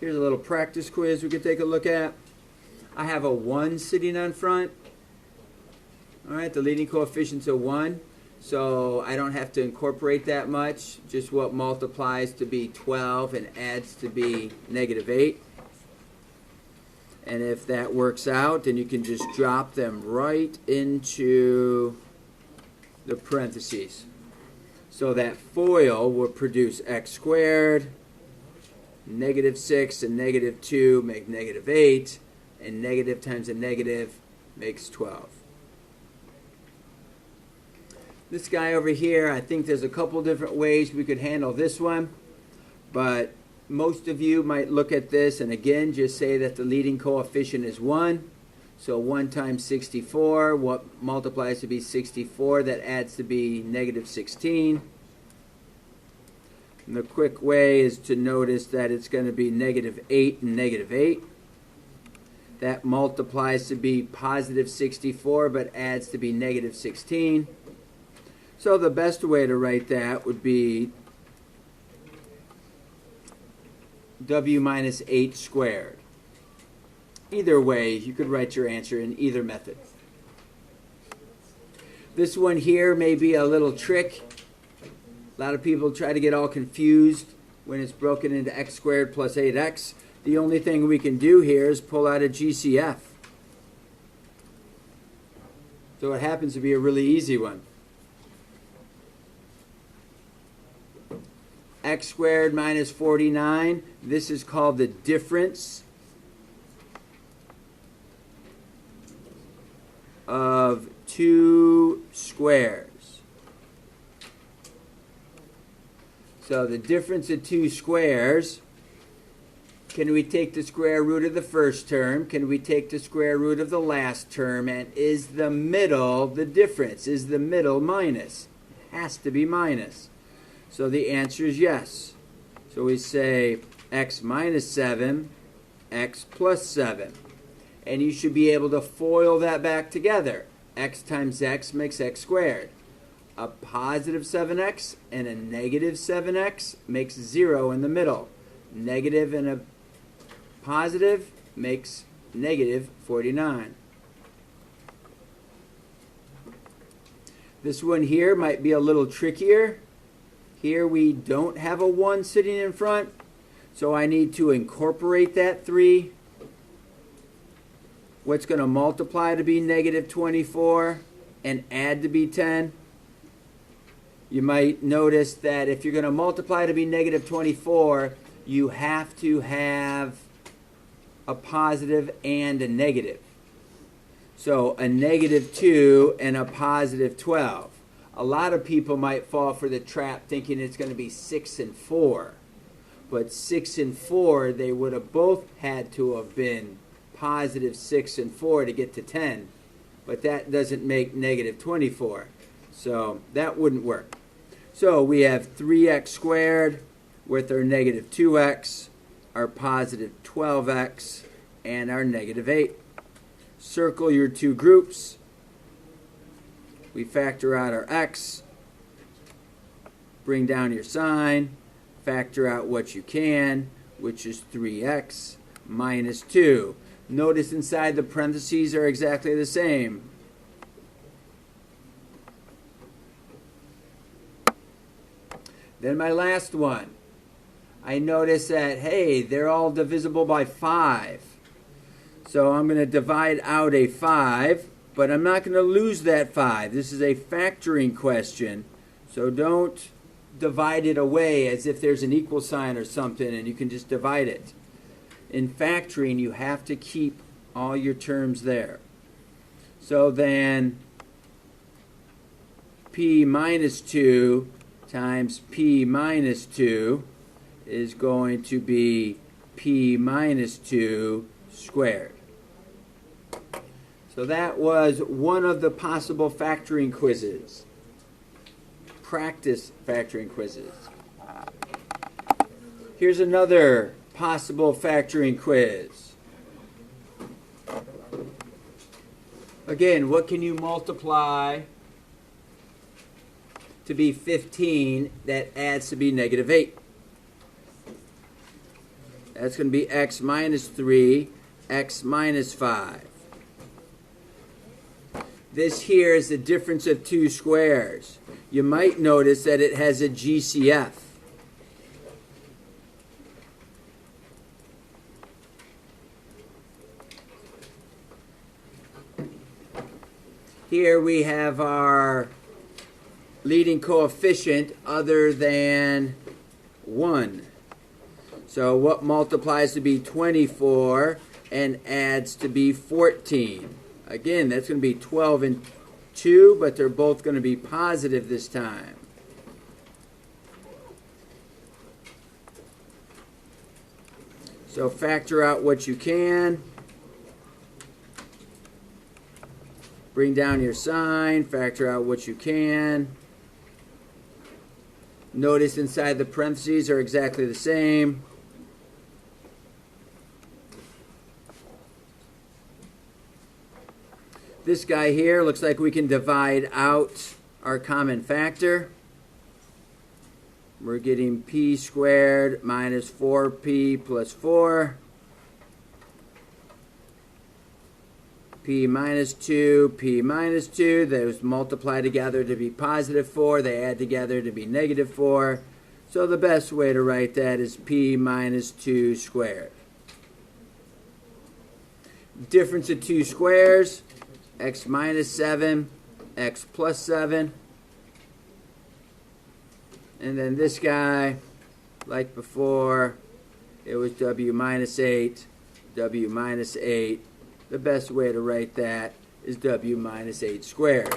Here's a little practice quiz we could take a look at. I have a 1 sitting on front. All right, the leading coefficient's a 1, so I don't have to incorporate that much, just what multiplies to be 12 and adds to be -8. And if that works out, then you can just drop them right into the parentheses. So that FOIL will produce x squared, -6 and -2 make -8, and negative times a negative makes 12. This guy over here, I think there's a couple different ways we could handle this one, but most of you might look at this and again just say that the leading coefficient is 1. So 1 times 64, what multiplies to be 64, that adds to be -16. And the quick way is to notice that it's going to be -8 and -8. That multiplies to be +64, but adds to be -16. So the best way to write that would be W minus 8 squared. Either way, you could write your answer in either method. This one here may be a little trick. A lot of people try to get all confused when it's broken into x squared plus 8x. The only thing we can do here is pull out a GCF. So it happens to be a really easy one. X squared minus 49, this is called the difference of two squares. So the difference of two squares, can we take the square root of the first term? Can we take the square root of the last term? And is the middle the difference? Is the middle minus? It has to be minus. So the answer is yes. So we say x minus 7, x plus 7. And you should be able to FOIL that back together. X times x makes x squared. A positive 7x and a negative 7x makes 0 in the middle. Negative and a positive makes -49. This one here might be a little trickier. Here we don't have a 1 sitting in front, so I need to incorporate that 3. What's going to multiply to be -24 and add to be 10? You might notice that if you're going to multiply to be -24, you have to have a positive and a negative. So a -2 and a positive 12. A lot of people might fall for the trap thinking it's going to be 6 and 4. But 6 and 4, they would have both had to have been positive 6 and 4 to get to 10. But that doesn't make -24. So that wouldn't work. So we have 3x squared with our -2x, our positive 12x, and our -8. Circle your two groups. We factor out our x, bring down your sign, factor out what you can, which is 3x minus 2. Notice inside the parentheses are exactly the same. Then my last one. I notice that, hey, they're all divisible by 5. So I'm going to divide out a 5. But I'm not going to lose that 5. This is a factoring question, so don't divide it away as if there's an equal sign or something and you can just divide it. In factoring, you have to keep all your terms there. So then p minus 2 times p minus 2 is going to be p minus 2 squared. So that was one of the possible factoring quizzes. Practice factoring quizzes. Here's another possible factoring quiz. Again, what can you multiply to be 15 that adds to be -8? That's going to be x minus 3, x minus 5. This here is the difference of two squares. You might notice that it has a GCF. Here we have our leading coefficient other than 1. So what multiplies to be 24 and adds to be 14? Again, that's going to be 12 and 2, but they're both going to be positive this time. So factor out what you can. Bring down your sign, factor out what you can. Notice inside the parentheses are exactly the same. This guy here looks like we can divide out our common factor. We're getting p squared minus 4p plus 4. P minus 2, p minus 2. Those multiply together to be positive 4. They add together to be negative 4. So the best way to write that is p minus 2 squared. Difference of two squares. X minus 7, x plus 7. And then this guy, like before, it was w minus 8, w minus 8. The best way to write that is w minus 8 squared.